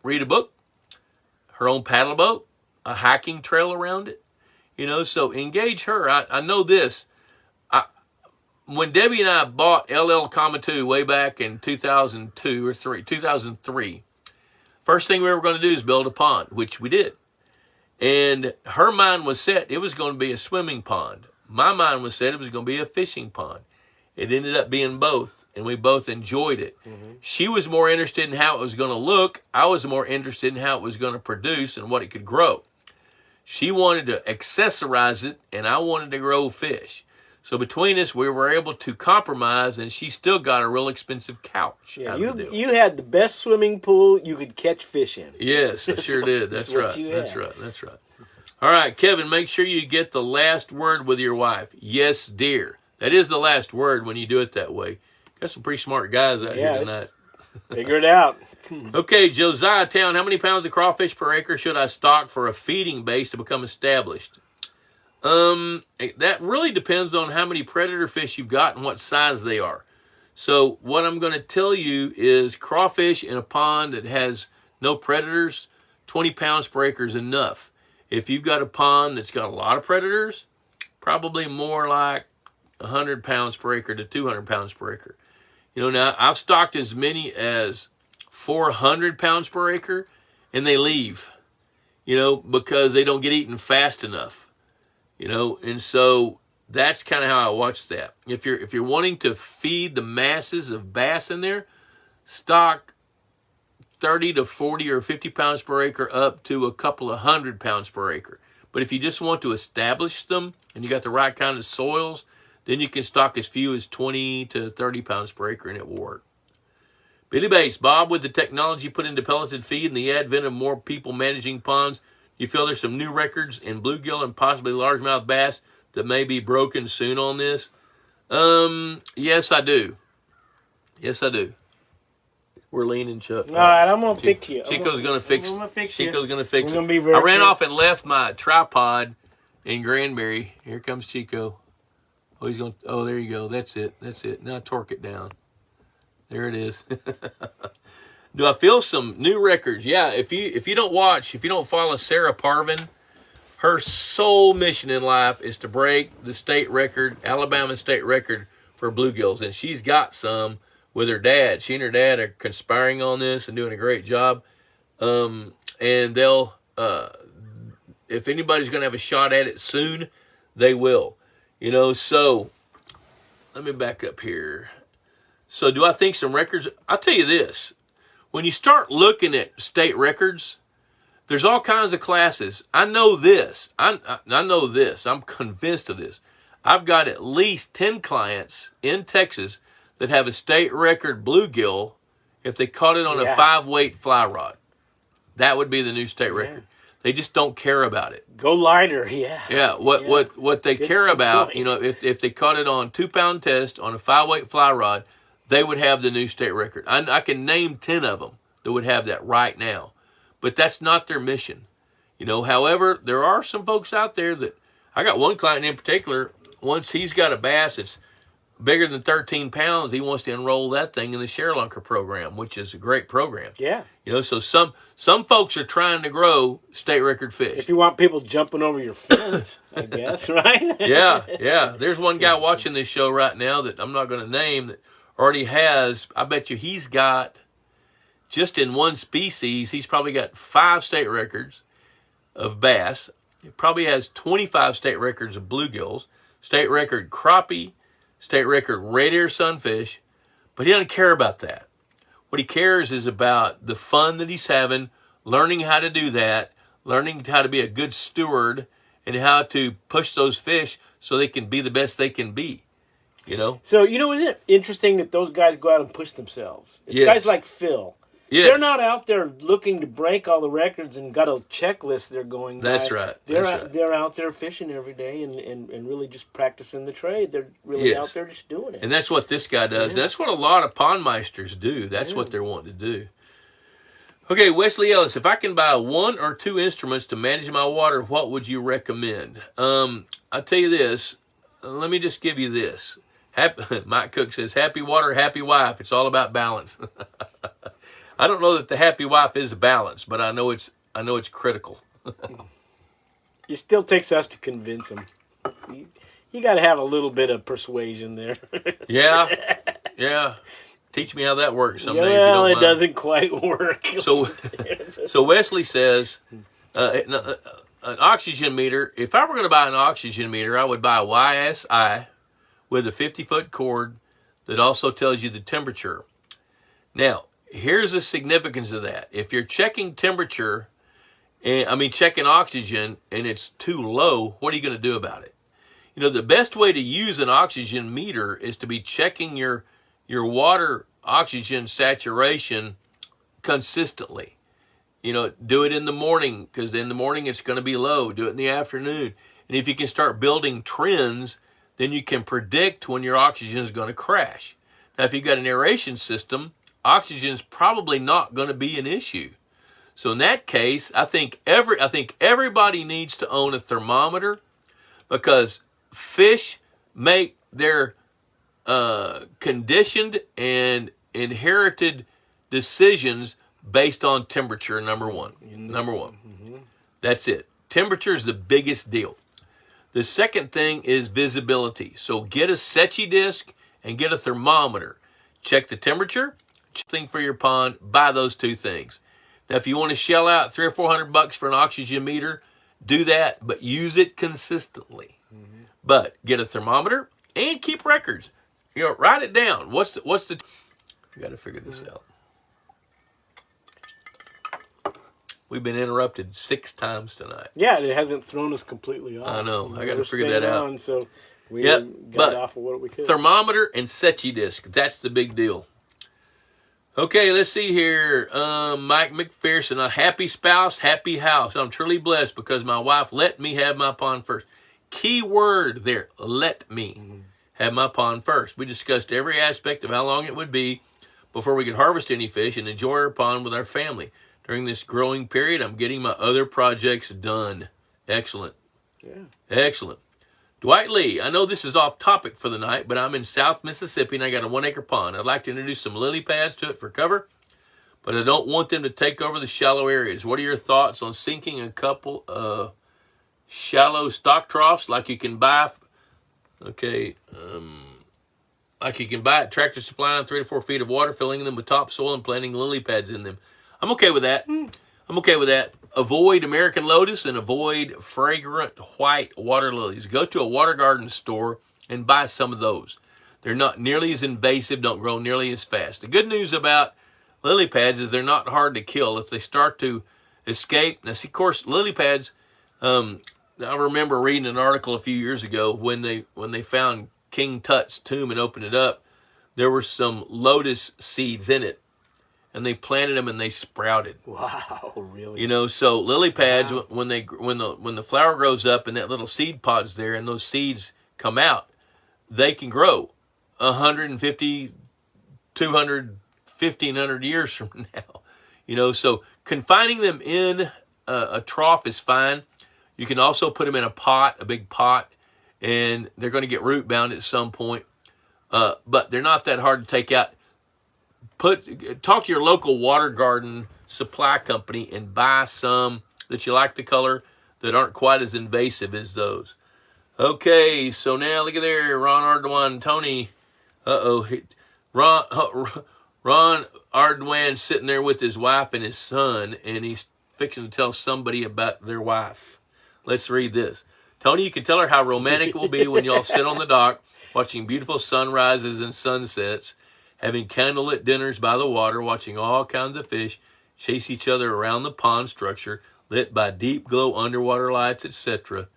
read a book, her own paddle boat, a hiking trail around it? You know, so engage her. I know this. When Debbie and I bought LL Comma 2 way back in 2003, first thing we were going to do is build a pond, which we did. And her mind was set, it was going to be a swimming pond. My mind was set, it was going to be a fishing pond. It ended up being both, and we both enjoyed it. Mm-hmm. She was more interested in how it was going to look. I was more interested in how it was going to produce and what it could grow. She wanted to accessorize it, and I wanted to grow fish. So between us, we were able to compromise, and she still got a real expensive couch. Yeah, you had the best swimming pool you could catch fish in. Yes, I sure did. That's right. That's right. All right, Kevin, make sure you get the last word with your wife. Yes, dear. That is the last word when you do it that way. Got some pretty smart guys out here tonight. Figure it out. Okay, Josiah Town, how many pounds of crawfish per acre should I stock for a feeding base to become established? That really depends on how many predator fish you've got and what size they are. So what I'm going to tell you is crawfish in a pond that has no predators, 20 pounds per acre is enough. If you've got a pond that's got a lot of predators, probably more like 100 pounds per acre to 200 pounds per acre. You know, now I've stocked as many as 400 pounds per acre, and they leave, you know, because they don't get eaten fast enough, you know, and so that's kind of how I watch that. If you're wanting to feed the masses of bass in there, stock 30 to 40 or 50 pounds per acre up to a couple of 100 pounds per acre. But if you just want to establish them and you got the right kind of soils, then you can stock as few as 20 to 30 pounds per acre and it will work. Billy Bates, Bob, with the technology put into pelleted feed and the advent of more people managing ponds, you feel there's some new records in bluegill and possibly largemouth bass that may be broken soon on this? Yes, I do. Yes, I do. We're leaning, Chuck. All right, I'm going to fix you. Chico's going to fix it. Chico's going to fix it. I ran off and left my tripod in Granbury. Here comes Chico. Oh, he's going. Oh, there you go. That's it. Now torque it down. There it is. Do I feel some new records? Yeah. If you don't follow Sarah Parvin, her sole mission in life is to break the state record, Alabama state record for bluegills, and she's got some with her dad. She and her dad are conspiring on this and doing a great job. And they'll, if anybody's going to have a shot at it soon, they will. So let me back up here. So do I think some records? I'll tell you this. When you start looking at state records, there's all kinds of classes. I know this. I know this. I'm convinced of this. I've got at least 10 clients in Texas that have a state record bluegill if they caught it on a 5-weight fly rod. That would be the new state record. They just don't care about it. Go lighter, yeah. Yeah, what they care about, if they caught it on 2-pound test on a 5-weight fly rod, they would have the new state record. I can name 10 of them that would have that right now. But that's not their mission. However, there are some folks out there that, I got one client in particular, once he's got a bass that's bigger than 13 pounds, he wants to enroll that thing in the Share Lunker program, which is a great program. Yeah. So some folks are trying to grow state record fish. If you want people jumping over your fence, I guess, right? Yeah. There's one guy watching this show right now that I'm not going to name that already has, I bet you he's got, just in one species, he's probably got 5 state records of bass. He probably has 25 state records of bluegills, state record crappie, state record red ear sunfish, but he doesn't care about that. What he cares is about the fun that he's having, learning how to do that, learning how to be a good steward, and how to push those fish so they can be the best they can be. So, isn't it interesting that those guys go out and push themselves? It's guys like Phil. Yes. They're not out there looking to break all the records and got a checklist they're going by. That's right. They're out there fishing every day and really just practicing the trade. They're really out there just doing it. And that's what this guy does. Yeah. That's what a lot of pondmeisters do. That's what they're wanting to do. Okay, Wesley Ellis, if I can buy 1 or 2 instruments to manage my water, what would you recommend? I'll tell you this. Let me just give you this. Mike Cook says, happy water, happy wife. It's all about balance. I don't know that the happy wife is a balance, but I know it's critical. It still takes us to convince him. You got to have a little bit of persuasion there. Yeah. Teach me how that works someday. Well, it doesn't quite work. So Wesley says, an oxygen meter. If I were going to buy an oxygen meter, I would buy a YSI with a 50-foot cord that also tells you the temperature. Now, here's the significance of that. If you're checking temperature, checking oxygen, and it's too low, what are you going to do about it? The best way to use an oxygen meter is to be checking your water oxygen saturation consistently. Do it in the morning, because in the morning it's going to be low. Do it in the afternoon. And if you can start building trends, then you can predict when your oxygen is going to crash. Now, if you've got an aeration system, oxygen is probably not going to be an issue. So in that case, I think everybody needs to own a thermometer, because fish make their conditioned and inherited decisions based on temperature. Number one. Mm-hmm. That's it. Temperature is the biggest deal. The second thing is visibility. So get a Secchi disc and get a thermometer. Check the temperature. Thing for your pond. Buy those 2 things. Now, if you want to shell out $300 or $400 for an oxygen meter, do that, but use it consistently. Mm-hmm. But get a thermometer and keep records. Write it down. What's the? You got to figure this out. We've been interrupted 6 times tonight. Yeah, it hasn't thrown us completely off. I know. I got to figure that out. So we got off of what we could. Thermometer and Secchi disc. That's the big deal. Okay, let's see here. Mike McPherson, a happy spouse, happy house. I'm truly blessed because my wife let me have my pond first. Key word there, let me have my pond first. We discussed every aspect of how long it would be before we could harvest any fish and enjoy our pond with our family. During this growing period, I'm getting my other projects done. Excellent. Yeah. Excellent. Dwight Lee, I know this is off topic for the night, but I'm in South Mississippi and I got a 1-acre pond. I'd like to introduce some lily pads to it for cover, but I don't want them to take over the shallow areas. What are your thoughts on sinking a couple of shallow stock troughs like you can buy? Okay, like you can buy at Tractor Supply on 3 to 4 feet of water, filling them with topsoil and planting lily pads in them. I'm okay with that. I'm okay with that. Avoid American lotus and avoid fragrant white water lilies. Go to a water garden store and buy some of those. They're not nearly as invasive, don't grow nearly as fast. The good news about lily pads is they're not hard to kill. If they start to escape, now see, of course, lily pads, I remember reading an article a few years ago when they found King Tut's tomb and opened it up, there were some lotus seeds in it. And they planted them and they sprouted. Wow, really? You know, so lily pads, when the flower grows up and that little seed pod's there and those seeds come out, they can grow 150, 200, 1,500 years from now. You know, so confining them in a trough is fine. You can also put them in a pot, a big pot, and they're going to get root bound at some point. But they're not that hard to take out. Talk to your local water garden supply company and buy some that you like the color that aren't quite as invasive as those. Okay, so now look at there, Ron Ardoin, Tony. Ron Ardoin sitting there with his wife and his son, and he's fixing to tell somebody about their wife. Let's read this. Tony, you can tell her how romantic it will be when y'all sit on the dock watching beautiful sunrises and sunsets, having candlelit dinners by the water, watching all kinds of fish chase each other around the pond structure, lit by deep glow underwater lights, etc.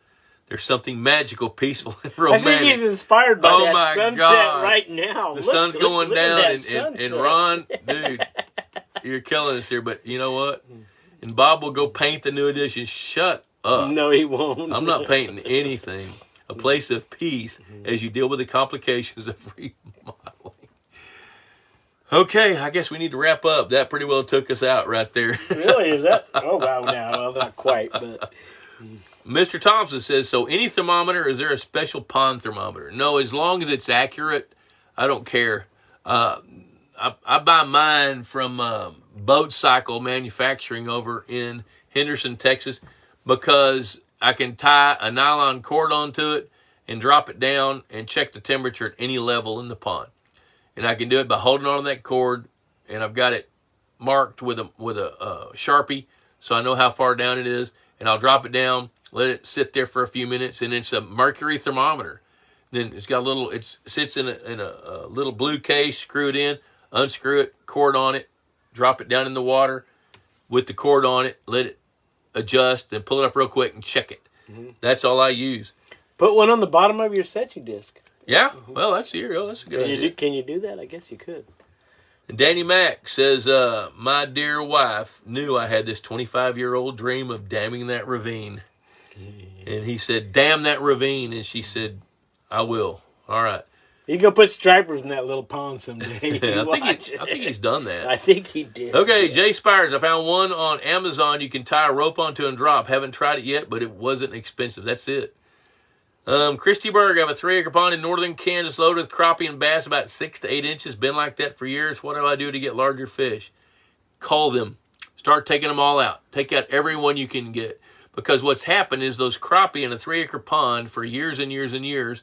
There's something magical, peaceful, and romantic. I think he's inspired by that sunset gosh. right now. The sun's going down, and Ron, dude, you're killing us here. But you know what? And Bob will go paint the new edition. Shut up. No, he won't. I'm not painting anything. A place of peace as you deal with the complications of remodeling. Okay, I guess we need to wrap up. That pretty well took us out right there. Really? Is that? Oh, wow, no. Well, not quite, but... Mr. Thompson says, so any thermometer, is there a special pond thermometer? No, as long as it's accurate, I don't care. I buy mine from Boat Cycle Manufacturing over in Henderson, Texas, because I can tie a nylon cord onto it and drop it down and check the temperature at any level in the pond. And I can do it by holding on to that cord, and I've got it marked with a Sharpie, so I know how far down it is. And I'll drop it down, let it sit there for a few minutes, and it's a mercury thermometer. Then it's got a little, it sits in a little blue case, screw it in, unscrew it, cord on it, drop it down in the water with the cord on it, let it adjust, then pull it up real quick and check it. Mm-hmm. That's all I use. Put one on the bottom of your setching disc. Yeah, well, that's a good idea. Can you do that? I guess you could. And Danny Mack says, my dear wife knew I had this 25-year-old dream of damming that ravine. And he said, damn that ravine. And she said, I will. All right. You go put stripers in that little pond someday. I think he's done that. I think he did. Okay, Jay Spires. I found one on Amazon you can tie a rope onto and drop. Haven't tried it yet, but it wasn't expensive. That's it. Christy Berg, I have a 3-acre pond in northern Kansas loaded with crappie and bass about 6 to 8 inches. Been like that for years. What do I do to get larger fish? Cull them. Start taking them all out. Take out every one you can get. Because what's happened is those crappie in a 3-acre pond for years and years and years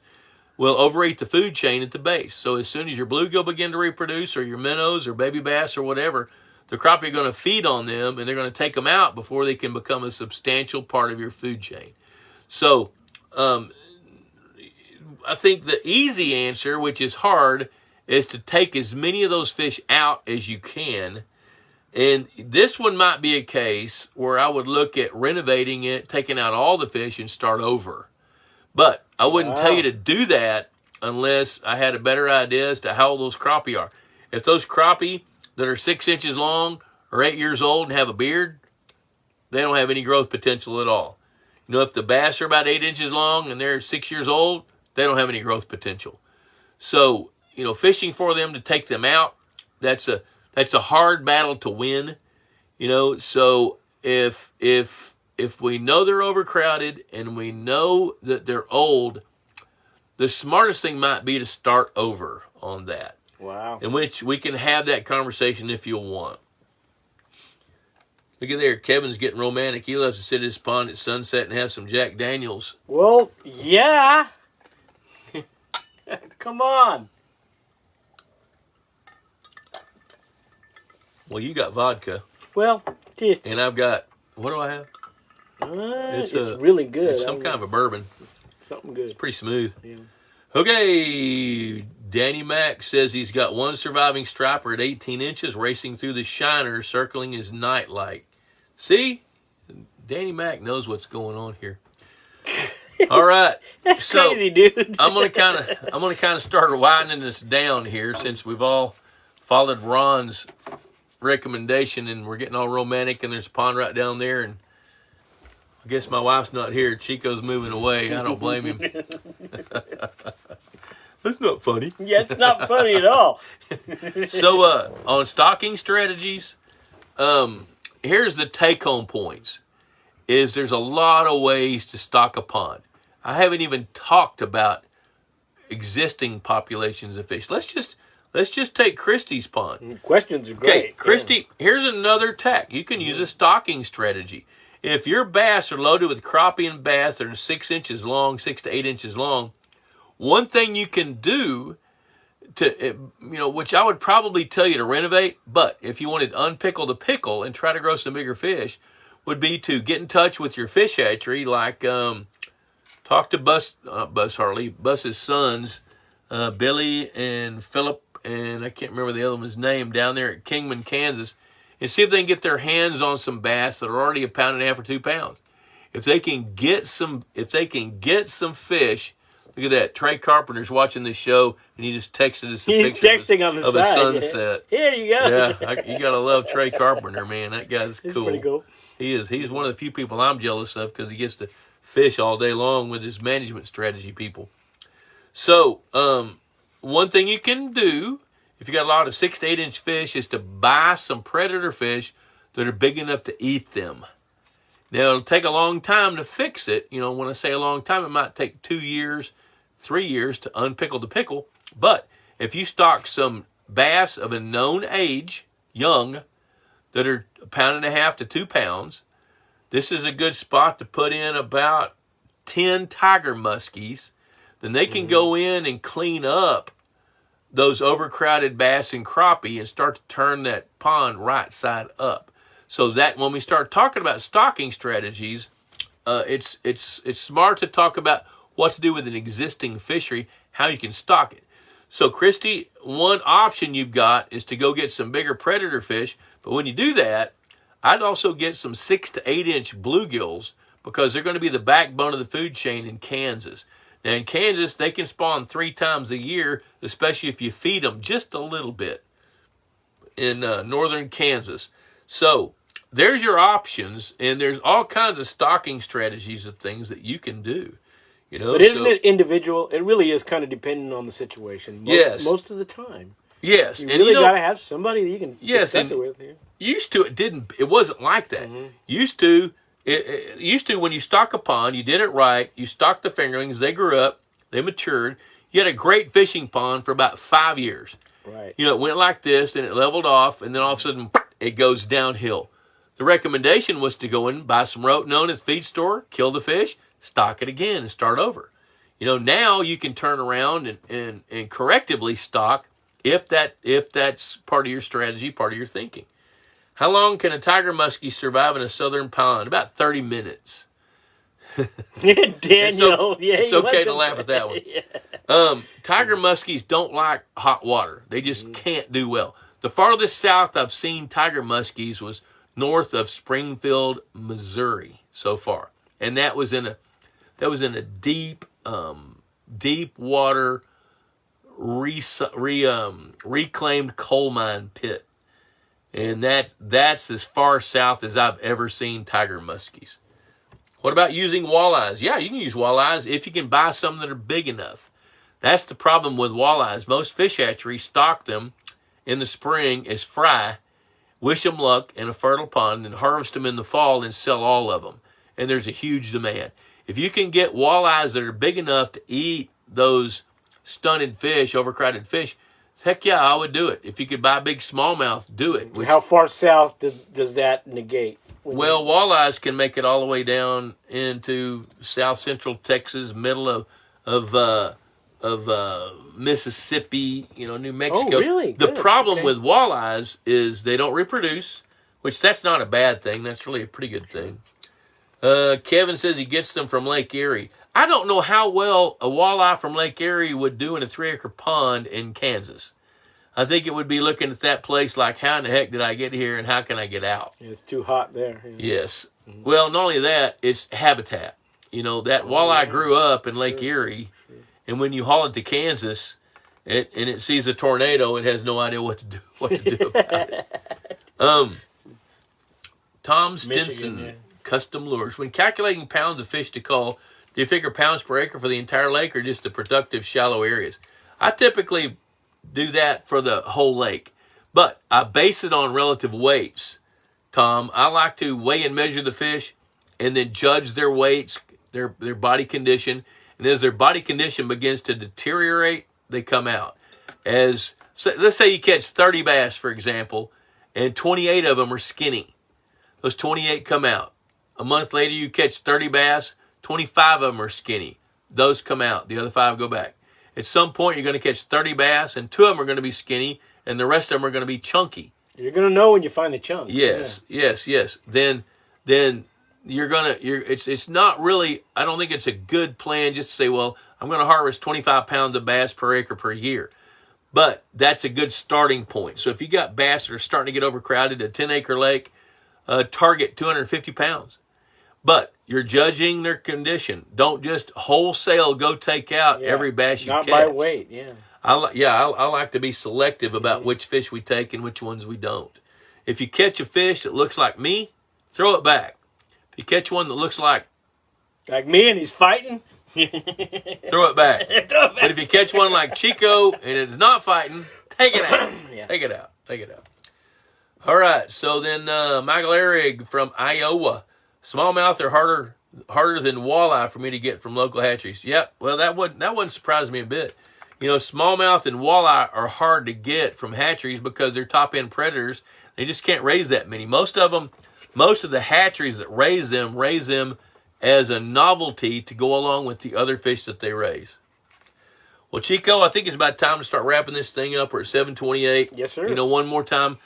will overeat the food chain at the base. So as soon as your bluegill begin to reproduce, or your minnows or baby bass or whatever, the crappie are going to feed on them, and they're going to take them out before they can become a substantial part of your food chain. So I think the easy answer, which is hard, is to take as many of those fish out as you can. And this one might be a case where I would look at renovating it, taking out all the fish, and start over. But I wouldn't tell you to do that unless I had a better idea as to how old those crappie are. If those crappie that are 6 inches long are 8 years old and have a beard, they don't have any growth potential at all. You know, if the bass are about 8 inches long and they're 6 years old, they don't have any growth potential. So, you know, fishing for them to take them out, that's a hard battle to win. You know, so if we know they're overcrowded and we know that they're old, the smartest thing might be to start over on that. Wow. In which we can have that conversation if you want. Look at there. Kevin's getting romantic. He loves to sit at his pond at sunset and have some Jack Daniels. Well, yeah. Come on. Well, you got vodka. Well, it's... And I've got, what do I have? It's really good. It's some kind of a bourbon. It's something good. It's pretty smooth. Yeah. Okay, Danny Mac says he's got one surviving striper at 18 inches racing through the shiner, circling his nightlight. See? Danny Mac knows what's going on here. All right. That's crazy, dude. I'm gonna kind of start winding this down here since we've all followed Ron's recommendation and we're getting all romantic and there's a pond right down there and I guess my wife's not here. Chico's moving away. I don't blame him. That's not funny. Yeah, it's not funny at all. So on stocking strategies, here's the take-home points. Is there's a lot of ways to stock a pond. I haven't even talked about existing populations of fish. Let's just take Christy's pond. Questions are great. Okay, Christy, here's another tack. You can use a stocking strategy. If your bass are loaded with crappie and bass that are 6 inches long, 6 to 8 inches long, one thing you can do to, which I would probably tell you to renovate, but if you wanted to unpickle the pickle and try to grow some bigger fish, would be to get in touch with your fish hatchery, like talk to Bus's sons, Billy and Philip, and I can't remember the other one's name, down there at Kingman, Kansas, and see if they can get their hands on some bass that are already 1.5 pounds or 2 pounds. If they can get some fish, look at that. Trey Carpenter's watching this show, and he just texted us a picture of a sunset. Here you go. Yeah, you gotta love Trey Carpenter, man. That guy's cool. Pretty cool. He is. He's one of the few people I'm jealous of because he gets to fish all day long with his management strategy people. So, one thing you can do if you got a lot of 6 to 8 inch fish is to buy some predator fish that are big enough to eat them. Now, it'll take a long time to fix it. When I say a long time, it might take 2 years, 3 years to unpickle the pickle. But if you stock some bass of a known age, young, that are 1.5 pounds to 2 pounds, this is a good spot to put in about 10 tiger muskies. Then they can go in and clean up those overcrowded bass and crappie and start to turn that pond right side up. So that when we start talking about stocking strategies, it's smart to talk about what to do with an existing fishery, how you can stock it. So Christy, one option you've got is to go get some bigger predator fish. But when you do that, I'd also get some 6 to 8 inch bluegills because they're going to be the backbone of the food chain in Kansas. Now in Kansas, they can spawn 3 times a year, especially if you feed them just a little bit in northern Kansas. So there's your options, and there's all kinds of stocking strategies of things that you can do. But isn't it individual? It really is kind of dependent on the situation. Most of the time. Yes. You really got to have somebody that you can discuss it with. Yeah. Used to, it wasn't like that. Used to when you stock a pond, you did it right. You stocked the fingerlings. They grew up. They matured. You had a great fishing pond for about 5 years. Right. It went like this, and it leveled off, and then all of a sudden, it goes downhill. The recommendation was to go in, buy some rotenone at the feed store, kill the fish, stock it again, and start over. Now you can turn around and correctively stock if that's part of your strategy, part of your thinking. How long can a tiger muskie survive in a southern pond? About 30 minutes. Daniel, it's okay to laugh at that one. Yeah. Tiger muskies don't like hot water. They just can't do well. The farthest south I've seen tiger muskies was north of Springfield, Missouri, so far, and that was in a deep water reclaimed coal mine pit. And that's as far south as I've ever seen tiger muskies. What about using walleyes? Yeah, you can use walleyes if you can buy some that are big enough. That's the problem with walleyes. Most fish hatcheries stock them in the spring as fry, wish them luck in a fertile pond, and harvest them in the fall and sell all of them. And there's a huge demand. If you can get walleyes that are big enough to eat those stunted fish, overcrowded fish, heck yeah, I would do it. If you could buy big smallmouth, do it. How far south does that negate? Well, walleyes can make it all the way down into south central Texas, middle of Mississippi, New Mexico. Oh, really? The Good. problem Okay. with walleyes is they don't reproduce, which that's not a bad thing. That's really a pretty good thing. Kevin says he gets them from Lake Erie. I don't know how well a walleye from Lake Erie would do in a 3-acre pond in Kansas. I think it would be looking at that place like, how in the heck did I get here and how can I get out? Yeah, it's too hot there. Yeah. Yes. Well, not only that, it's habitat. That walleye grew up in Lake Erie, and when you haul it to Kansas, and it sees a tornado, it has no idea what to do about it. Tom Stinson, Michigan, yeah. Custom Lures. When calculating pounds of fish to cull, do you figure pounds per acre for the entire lake or just the productive shallow areas? I typically do that for the whole lake, but I base it on relative weights. Tom, I like to weigh and measure the fish and then judge their weights, their body condition, and as their body condition begins to deteriorate, they come out. Let's say you catch 30 bass, for example, and 28 of them are skinny. Those 28 come out. A month later, you catch 30 bass, 25 of them are skinny. Those come out. The other 5 go back. At some point, you're going to catch 30 bass, and 2 of them are going to be skinny, and the rest of them are going to be chunky. You're going to know when you find the chunks. Yes. Then it's not really, I don't think it's a good plan just to say, well, I'm going to harvest 25 pounds of bass per acre per year. But that's a good starting point. So if you got bass that are starting to get overcrowded, a 10-acre lake, target 250 pounds. But you're judging their condition. Don't just wholesale go take out every bass you catch. Not by weight, yeah. I like to be selective about which fish we take and which ones we don't. If you catch a fish that looks like me, throw it back. If you catch one that looks like me and he's fighting, throw it back. But if you catch one like Chico and it's not fighting, take it out. Yeah. Take it out. All right. So then Michael Ehrig from Iowa. Smallmouth are harder than walleye for me to get from local hatcheries. Yep. Well, that wouldn't surprise me a bit. Smallmouth and walleye are hard to get from hatcheries because they're top-end predators. They just can't raise that many. Most of the hatcheries that raise them as a novelty to go along with the other fish that they raise. Well, Chico, I think it's about time to start wrapping this thing up. We're at 7:28. Yes, sir. One more time.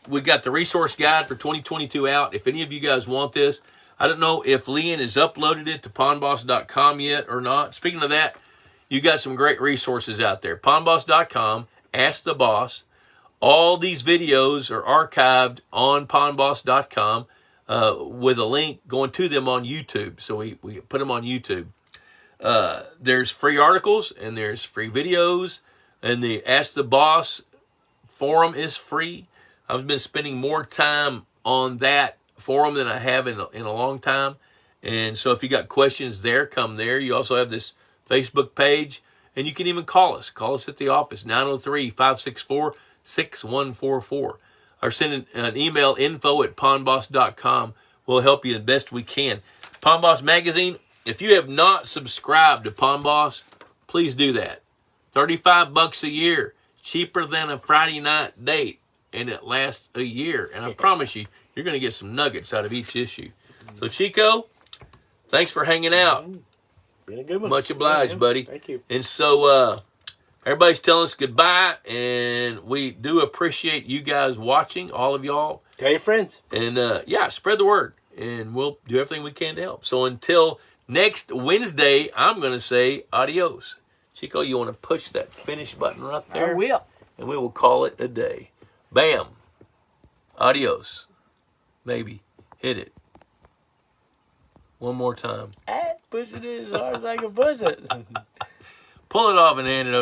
We got the resource guide for 2022 out. If any of you guys want this, I don't know if Leanne has uploaded it to pondboss.com yet or not. Speaking of that, you got some great resources out there. Pondboss.com, Ask the Boss. All these videos are archived on pondboss.com with a link going to them on YouTube. So we put them on YouTube. There's free articles and there's free videos. And the Ask the Boss forum is free. I've been spending more time on that forum than I have in a long time. And so if you got questions there, come there. You also have this Facebook page, and you can even call us. Call us at the office, 903-564-6144. Or send an email, info@pondboss.com. We'll help you the best we can. Pond Boss Magazine, if you have not subscribed to Pond Boss, please do that. $35 a year, cheaper than a Friday night date. And it lasts a year. And I promise you, you're going to get some nuggets out of each issue. So, Chico, thanks for hanging out. Been a good one. Much obliged, buddy. Thank you. And so, everybody's telling us goodbye. And we do appreciate you guys watching, all of y'all. Tell your friends. And, spread the word. And we'll do everything we can to help. So, until next Wednesday, I'm going to say adios. Chico, you want to push that finish button right there? I will. And we will call it a day. Bam. Adios. Maybe. Hit it. One more time. Push it in as hard as I can push it. Pull it off and hand it over.